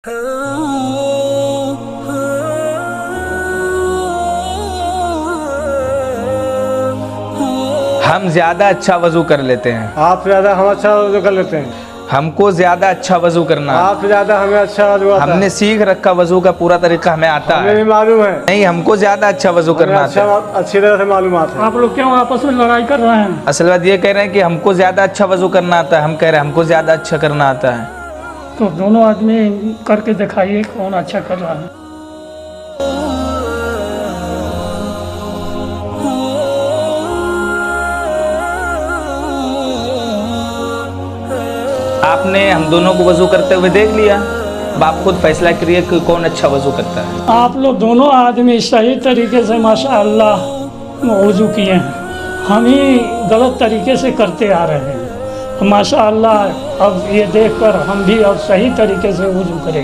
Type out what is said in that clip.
हम ज्यादा अच्छा वजू कर लेते हैं। आप ज्यादा हम अच्छा वजू कर लेते हैं। हमको ज्यादा अच्छा वजू करना, आप ज्यादा हमें अच्छा वजू आता है। हमने सीख रखा वजू का पूरा तरीका हमें आता हमें भी है। मालूम है। नहीं, हमको ज्यादा अच्छा वजू करना आता है। अच्छी तरह से मालूम आता है। आप लोग क्यों आपस में लड़ाई कर रहे हैं? असल बात ये कह रहे हैं कि हमको ज्यादा अच्छा वजू करना आता है, हम कह रहे हैं हमको ज्यादा अच्छा करना आता है। तो दोनों आदमी करके दिखाइए कौन अच्छा कर रहा है। आपने हम दोनों को वजू करते हुए देख लिया, अब आप खुद फैसला करिए कि कौन अच्छा वजू करता है। आप लोग दोनों आदमी सही तरीके से माशाअल्लाह वज़ू किए हैं, हम ही गलत तरीके से करते आ रहे हैं। माशाअल्लाह अब ये देखकर हम भी अब सही तरीके से वज़ू करेंगे।